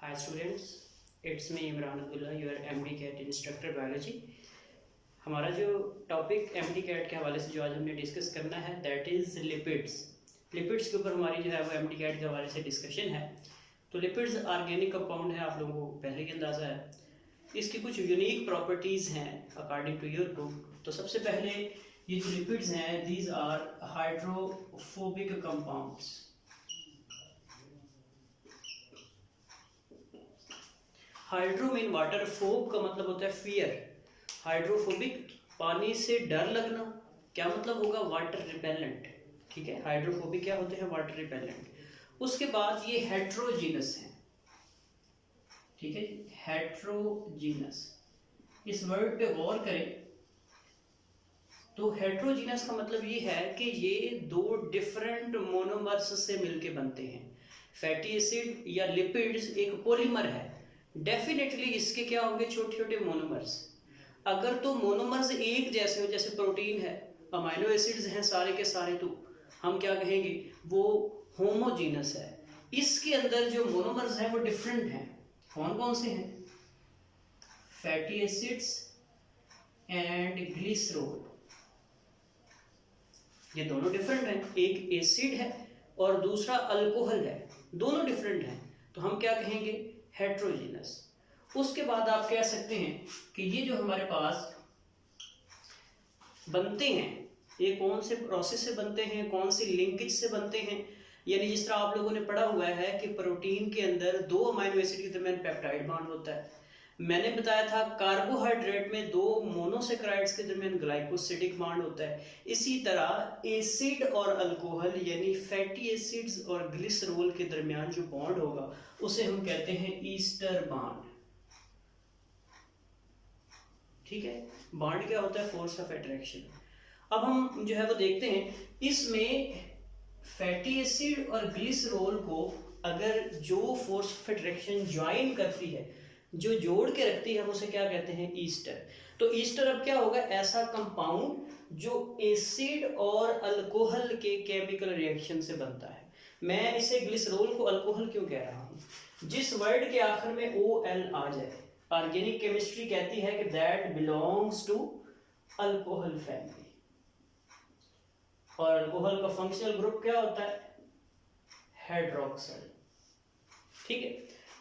Hi students, it's me Imran Abdullah, your MDCAT instructor biology. हमारा जो topic MD cat के हवाले से जो आज हमने डिस्कस करना है दैट इज़ लिपिड्स। लिपिड्स के ऊपर हमारी जो है वो एमडी कैट के हवाले से डिस्कशन है। तो लिपिड्स ऑर्गेनिक कंपाउंड है, आप लोगों को पहले ही अंदाज़ा है। इसकी कुछ यूनिक प्रॉपर्टीज़ हैं अकॉर्डिंग टू योर बुक। तो सबसे पहले ये जो लिपिड्स हैं these are hydrophobic compounds. Hydro mean water, phobe का मतलब होता है फियर। हाइड्रोफोबिक पानी से डर लगना, क्या मतलब होगा? Water repellent. ठीक है, हाइड्रोफोबिक क्या होते हैं? Water repellent. उसके बाद ये हेट्रोजीनस है। ठीक है, हेट्रोजीनस, इस वर्ड पे गौर करें तो हेट्रोजीनस का मतलब ये है कि ये दो डिफरेंट मोनोमर्स से मिलके बनते हैं। फैटी एसिड या लिपिड्स एक पॉलीमर है, डेफिनेटली इसके क्या होंगे? छोटे छोटे मोनोमर्स। अगर तो मोनोमर्स एक जैसे हो, जैसे प्रोटीन है, अमाइनो एसिड्स हैं सारे के सारे, तो हम क्या कहेंगे? वो होमोजीनस है। इसके अंदर जो मोनोमर्स हैं वो डिफरेंट हैं। कौन कौन से हैं? फैटी एसिड्स एंड ग्लिसरॉल, ये दोनों डिफरेंट हैं। एक एसिड है और दूसरा अल्कोहल है, दोनों डिफरेंट हैं, तो हम क्या कहेंगे? हेट्रोजीनस। उसके बाद आप कह सकते हैं कि ये जो हमारे पास बनते हैं ये कौन से प्रोसेस से बनते हैं, कौन सी लिंकेज से बनते हैं। यानी जिस तरह आप लोगों ने पढ़ा हुआ है कि प्रोटीन के अंदर दो अमाइनो एसिड के दरमियान पेप्टाइड बॉन्ड होता है। मैंने बताया था कार्बोहाइड्रेट में दो मोनोसेक्राइड्स के दरमियान ग्लाइकोसिडिक बॉन्ड होता है। इसी तरह एसिड और अल्कोहल यानी फैटी एसिड्स और ग्लिसरॉल के दरमियान जो बॉन्ड होगा उसे हम कहते हैं ईस्टर बॉन्ड। ठीक है, बॉन्ड क्या होता है? Force of attraction. अब हम जो है वो देखते हैं इसमें फैटी एसिड और ग्लिसरॉल को अगर जो फोर्स ऑफ अट्रैक्शन ज्वाइन करती है, जो जोड़ के रखती है, हम उसे क्या कहते हैं? ईस्टर। तो ईस्टर अब क्या होगा? ऐसा कंपाउंड जो एसिड और अल्कोहल के केमिकल रिएक्शन से बनता है। मैं इसे ग्लिसरॉल को अल्कोहल क्यों कह रहा हूँ? जिस वर्ड के आखिर में OL आ जाए, ऑर्गेनिक केमिस्ट्री कहती है कि that belongs to alcohol family. और अल्कोहल का फंक्शनल ग्रुप क्या होता है? हाइड्रोक्साइड। ठीक है,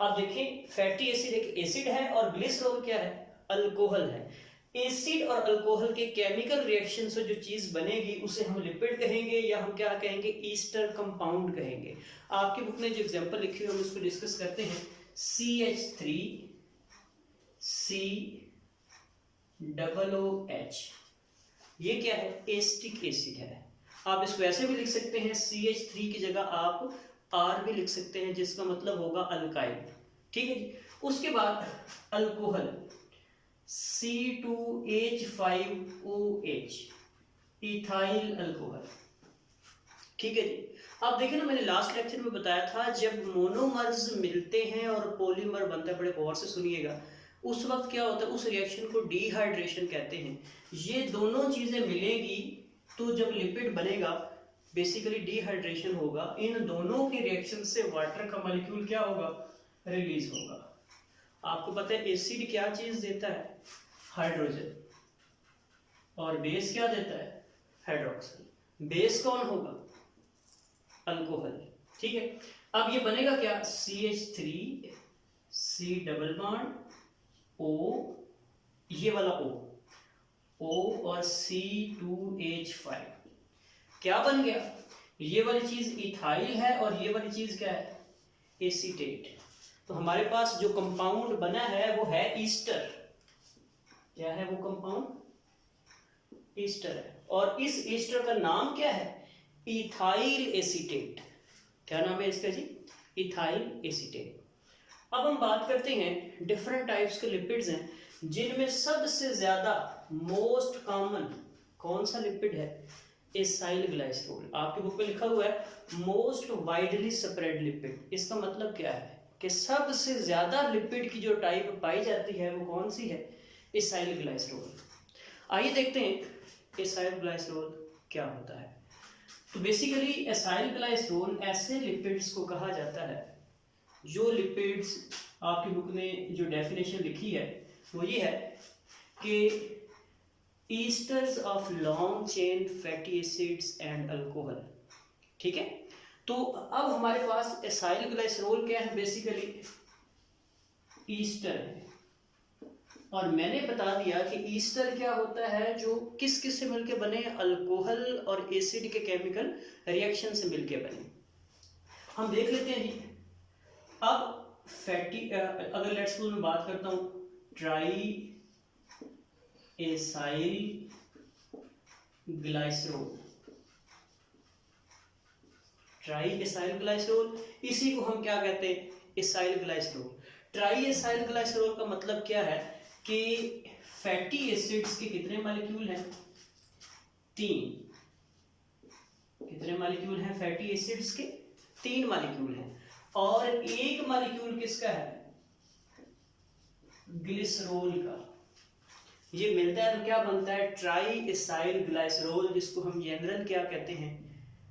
अब देखिए फैटी एसिड एक एसिड है और ग्लिसरॉल क्या है? अल्कोहल है। एसिड और अल्कोहल के केमिकल रिएक्शन से जो चीज बनेगी उसे हम लिपिड कहेंगे या हम क्या कहेंगे? ईस्टर कंपाउंड कहेंगे। आपकी बुक ने जो एग्जांपल लिखी है हम उसको डिस्कस करते हैं। CH3COOH, ये क्या है? एस्टिक एसिड है। आप इसको ऐसे भी लिख सकते हैं, CH3 की जगह आप R भी लिख सकते हैं, जिसका मतलब होगा अल्काइल। ठीक है जी। उसके बाद अल्कोहल C2H5OH, इथाइल अल्कोहल। ठीक है जी। आप देखें ना, मैंने लास्ट लेक्चर में बताया था जब मोनोमर्स मिलते हैं और पॉलीमर बनता है, बड़े गौर से सुनिएगा, उस वक्त क्या होता है? उस रिएक्शन को डिहाइड्रेशन कहते हैं। ये दोनों चीजें मिलेंगी तो जब लिपिड बनेगा बेसिकली डिहाइड्रेशन होगा। इन दोनों के रिएक्शन से वाटर का मॉलिक्यूल क्या होगा? रिलीज होगा। आपको पता है एसिड क्या चीज देता है? हाइड्रोजन। और बेस क्या देता है? हाइड्रोक्साइड। बेस कौन होगा? अल्कोहल। ठीक है, अब ये बनेगा क्या? CH3 C double bond O, ये वाला O और C2H5 क्या बन गया? ये वाली चीज इथाइल है और ये वाली चीज क्या है? एसीटेट। तो हमारे पास जो कंपाउंड बना है वो है ईस्टर। क्या है वो कंपाउंड? ईस्टर है। और इस ईस्टर का नाम क्या है? Ethyl acetate. क्या नाम है इसका जी? Ethyl acetate. अब हम बात करते हैं डिफरेंट टाइप्स के लिपिड्स हैं, जिनमें सबसे ज्यादा मोस्ट कॉमन कौन सा लिपिड है? Acyl glycerol. आपकी बुक में लिखा हुआ है मोस्ट वाइडली स्प्रेड लिपिड। इसका मतलब क्या है कि सबसे ज्यादा लिपिड की जो टाइप पाई जाती है वो कौन सी है? Acyl glycerol. आइए देखते हैं एसाइल ग्लाइसरॉल क्या होता है। तो बेसिकली एसाइल ग्लाइसरॉल ऐसे लिपिड्स को कहा जाता है जो लिपिड्स आपकी बुक ने जो डेफिनेशन लिखी है वो ये है कि esters of long chain fatty acids and alcohol. ठीक है, तो अब हमारे पास एसाइल ग्लाइसरोल क्या है, बेसिकली ईस्टर है। और मैंने बता दिया कि ईस्टर क्या होता है, जो किस किस से मिलके बने, अल्कोहल और एसिड के केमिकल रिएक्शन से मिलके बने। हम देख लेते हैं जी। अब फैटी अगर लेट्स सपोज मैं बात करता हूँ try acyl glycerol, try acyl glycerol, इसी को हम क्या कहते हैं, acyl glycerol. Try acyl glycerol का मतलब क्या है कि फैटी एसिड्स के कितने मॉलिक्यूल हैं, 3। कितने मॉलिक्यूल हैं फैटी एसिड्स के, 3 मॉलिक्यूल हैं। और एक मॉलिक्यूल किसका है, ग्लिसरोल का। ये मिलता है तो क्या बनता है, ट्राई एसाइल ग्लाइसरोल, जिसको हम जनरल क्या कहते हैं,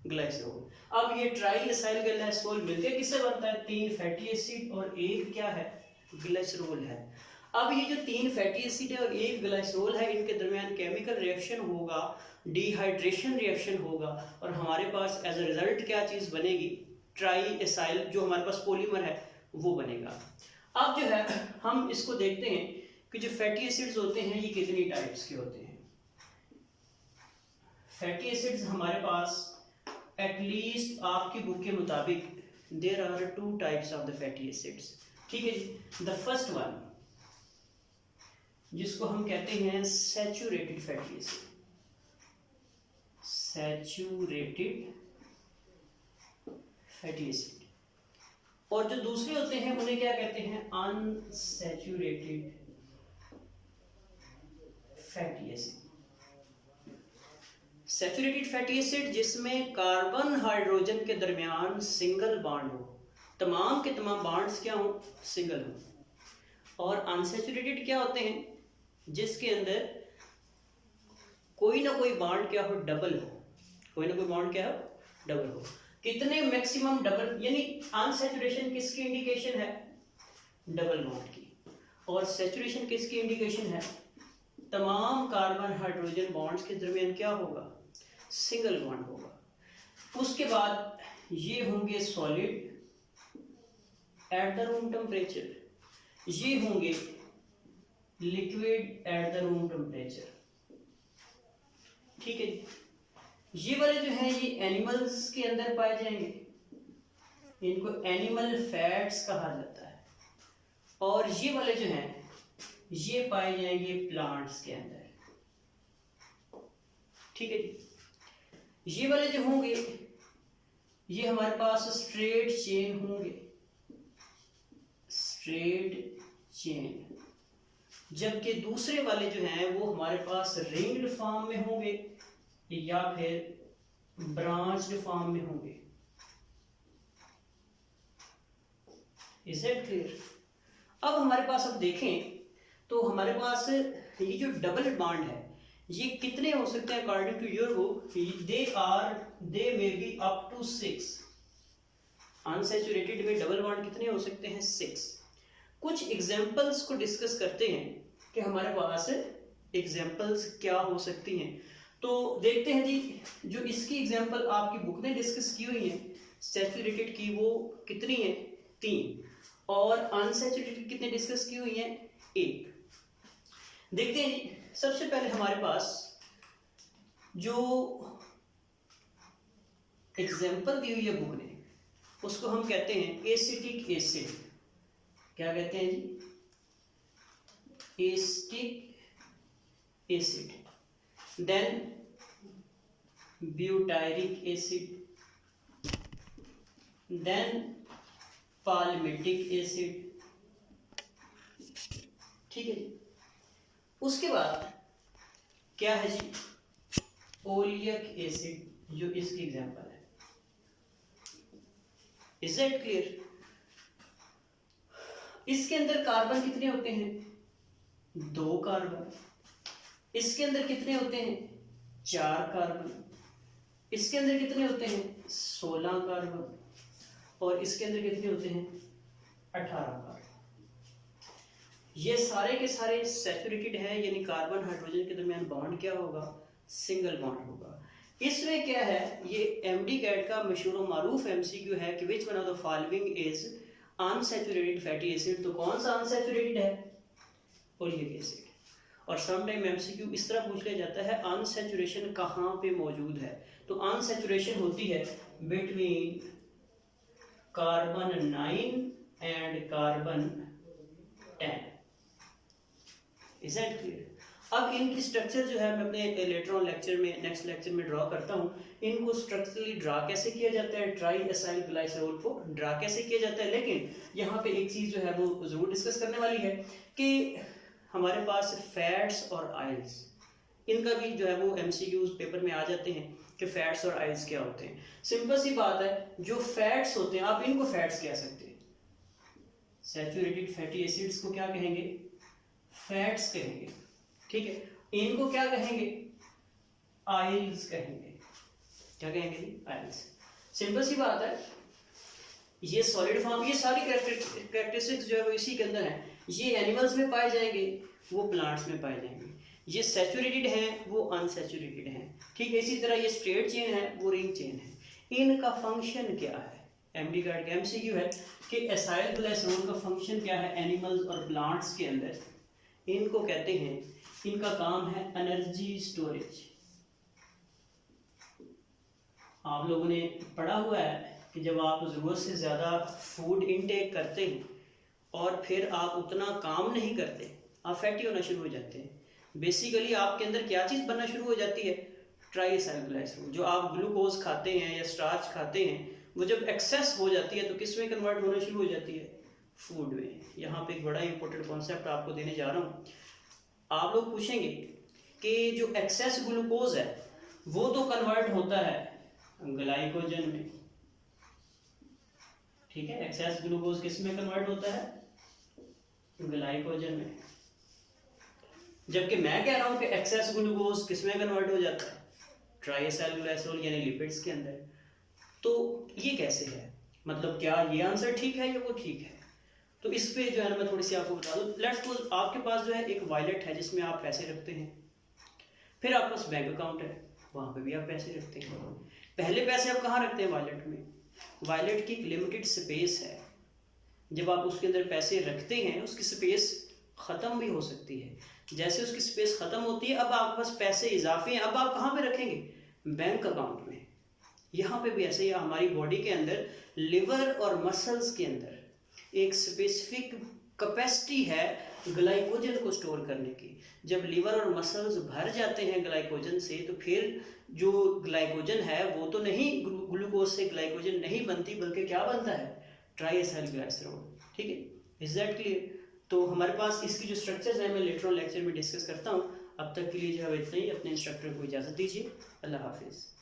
ग्लाइसरोल। अब ये ट्राई एसाइल ग्लाइसरोल मिलकर किससे बनता है, 3 फैटी एसिड और एक क्या है, ग्लिसरोल है। अब ये जो 3 फैटी एसिड है और एक ग्लाइसरोल है, इनके दरमियान केमिकल रिएक्शन होगा, डिहाइड्रेशन रिएक्शन होगा, और हमारे पास एज अ रिजल्ट क्या चीज बनेगी, ट्राई एसाइल, जो हमारे पास पॉलीमर है वो बनेगा। अब जो है हम इसको देखते हैं कि जो फैटी एसिड्स होते हैं ये कितनी टाइप्स के होते हैं। फैटी एसिड्स हमारे पास एटलीस्ट आपकी बुक के मुताबिक there are 2 types of the fatty acids. ठीक है जी। द फर्स्ट वन जिसको हम कहते हैं saturated fatty acid, saturated fatty acid. और जो दूसरे होते हैं उन्हें क्या कहते हैं, unsaturated fatty acid. Saturated fatty acid जिसमें कार्बन हाइड्रोजन के दरमियान सिंगल बॉन्ड हो, तमाम के तमाम बॉन्ड्स क्या हो, सिंगल हो। और अनसैचुरेटेड क्या होते हैं, जिसके अंदर कोई ना कोई बॉन्ड क्या हो, डबल हो, कोई ना कोई बॉन्ड क्या हो, डबल हो। कितने मैक्सिमम डबल, यानी अनसैचुरेशन किसकी इंडिकेशन है, डबल बॉन्ड की, और सैचुरेशन किसकी इंडिकेशन है, तमाम कार्बन हाइड्रोजन बॉन्ड्स के दरमियान क्या होगा, सिंगल बॉन्ड होगा। उसके बाद ये होंगे solid at the room temperature, ये होंगे liquid at the room temperature. ठीक है, ये वाले जो हैं ये एनिमल्स के अंदर पाए जाएंगे, इनको एनिमल फैट्स कहा जाता है। और ये वाले जो हैं ये पाए जाएंगे प्लांट्स के अंदर। ठीक है जी। ये वाले जो होंगे ये हमारे पास स्ट्रेट चेन होंगे, स्ट्रेट चेन, जबकि दूसरे वाले जो हैं वो हमारे पास रिंग्ड फॉर्म में होंगे या फिर ब्रांच्ड फॉर्म में होंगे। Is it clear? अब हमारे पास अब देखें तो हमारे पास ये जो डबल बॉन्ड है ये कितने हो सकते हैं according to your book, they may be up to 6। Unsaturated में डबल बॉन्ड कितने हो सकते हैं, 6। कुछ एग्जांपल्स को डिस्कस करते हैं कि हमारे पास एग्जांपल्स क्या हो सकती हैं। तो देखते हैं जी, जो इसकी एग्जांपल आपकी बुक ने डिस्कस की हुई है सैचुरेटेड की, वो कितनी है, 3, और अनसैचुरेटेड कितने डिस्कस की हुई है, 1। देखते हैं जी, सबसे पहले हमारे पास जो एग्जांपल दी हुई है बुक ने उसको हम कहते हैं एसिटिक एसिड। क्या कहते हैं जी, acetic acid, then butyric acid, then palmitic acid. ठीक है जी। उसके बाद क्या है जी, ओलियक एसिड, जो इसकी एग्जांपल है। Is it clear? इसके अंदर कार्बन कितने होते हैं, 2 कार्बन। इसके अंदर कितने होते हैं, 4 कार्बन। इसके अंदर कितने होते हैं, 16 कार्बन। और इसके अंदर कितने होते हैं, 18 कार्बन। ये सारे के सारे सैचुरेटेड हैं, यानी कार्बन हाइड्रोजन के दरमियान बॉन्ड क्या होगा, सिंगल बॉन्ड होगा। इसमें क्या है, ये एमडी कैट का मशहूर और मारूफ एमसीक्यू है कि which one of the following is unsaturated fatty acid, तो कौन सा अनसैचुरेटेड है, ओलिक एसिड। और सम टाइम एमसीक्यू इस तरह पूछ लिया जाता है अनसैचुरेशन कहाँ पे मौजूद है, तो अनसैचुरेशन होती है between carbon 9 and carbon 10। Is that clear. अब इनकी स्ट्रक्चर जो है मैं अपने लेटर ऑन लेक्चर में, नेक्स्ट लेक्चर में ड्रॉ करता हूँ। इनको स्ट्रक्चरली ड्रा कैसे किया जाता है, ट्राई एसाइल ग्लाइसरॉल को ड्रा कैसे किया जाता है। लेकिन यहाँ पे एक चीज़ जो है वो जरूर डिस्कस करने वाली है कि हमारे पास फैट्स और आयल्स, इनका भी जो है वो एमसीक्यूज पेपर में आ जाते हैं कि फैट्स और आयल्स क्या होते हैं। सिंपल सी बात है, जो फैट्स होते हैं आप इनको फैट्स कह सकते हैं, सैचुरेटेड फैटी एसिड्स को क्या कहेंगे, फैट्स कहेंगे, ठीक है। इनको क्या कहेंगे, आयल्स कहेंगे। क्या कहेंगे, आयल्स। सिंपल सी बात है, ये सॉलिड फॉर्म, ये सारी कैरेक्टरिस्टिक्स जो है वो इसी के अंदर है। ये एनिमल्स में पाए जाएंगे, वो प्लांट्स में पाए जाएंगे। ये सैचुरेटेड हैं, वो अनसैचुरेटेड हैं, ठीक है। इसी तरह ये स्ट्रेट चेन है, वो रिंग चेन है। इनका फंक्शन क्या है, एमडी कार्ड का एमसीक्यू है कि एसाइल ग्लाइसरॉल का फंक्शन क्या है एनिमल्स और प्लांट्स के अंदर। इनको कहते हैं, इनका काम है एनर्जी स्टोरेज। आप लोगों ने पढ़ा हुआ है कि जब आप ज़रूरत से ज़्यादा फूड इनटेक करते हैं और फिर आप उतना काम नहीं करते, आप फैटी होना शुरू हो जाते हैं। बेसिकली आपके अंदर क्या चीज़ बनना शुरू हो जाती है, ट्राइएसाइलग्लाइसरॉल। जो आप ग्लूकोज खाते हैं या स्टार्च खाते हैं, वो जब एक्सेस हो जाती है तो किस में कन्वर्ट होना शुरू हो जाती है, फूड में। यहाँ पे एक बड़ा इंपॉर्टेंट कॉन्सेप्ट आपको देने जा रहा हूँ। आप लोग पूछेंगे कि जो एक्सेस ग्लूकोज है वो तो कन्वर्ट होता है ग्लाइकोजन में, ठीक है। एक्सेस ग्लूकोज किस में कन्वर्ट होता है, ग्लाइकोजन में। जबकि मैं कह रहा हूं कि एक्सेस ग्लूकोज किस में कन्वर्ट हो जाता है, ट्राइएसाइलग्लाइसरॉल यानी लिपिड्स के अंदर। तो ये कैसे है, मतलब क्या ये आंसर ठीक है या वो ठीक है। तो इस पे जो है ना मैं थोड़ी सी आपको बता दूं। लेट्स सपोज आपके पास जो है एक वॉलेट है जिसमें आप पैसे रखते हैं, फिर आपके पास बैंक अकाउंट है, वहां पे भी आप पैसे रखते हैं। पहले पैसे आप कहाँ रखते हैं, वॉलेट में। वॉलेट की एक लिमिटेड स्पेस है, जब आप उसके अंदर पैसे रखते हैं उसकी स्पेस ख़त्म भी हो सकती है। जैसे उसकी स्पेस ख़त्म होती है, अब आपके पास पैसे इजाफे हैं, अब आप कहाँ पे रखेंगे, बैंक अकाउंट में। यहाँ पे भी ऐसे ही हमारी बॉडी के अंदर लिवर और मसल्स के अंदर एक स्पेसिफिक कैपेसिटी है ग्लाइकोजन को स्टोर करने की। जब लिवर और मसल्स भर जाते हैं ग्लाइकोजन से, तो फिर जो ग्लाइकोजन है वो तो नहीं, ग्लूकोज से ग्लाइकोजन नहीं बनती, बल्कि क्या बनता है, ट्राइएसाइलग्लाइसरॉल, ठीक है। Is that clear. तो हमारे पास इसकी जो स्ट्रक्चर्स हैं मैं लेटर ऑन लेक्चर में डिस्कस करता हूँ। अब तक के लिए जो है इतना ही। अपने इंस्ट्रक्टर को इजाज़त दीजिए। अल्लाह हाफिज़।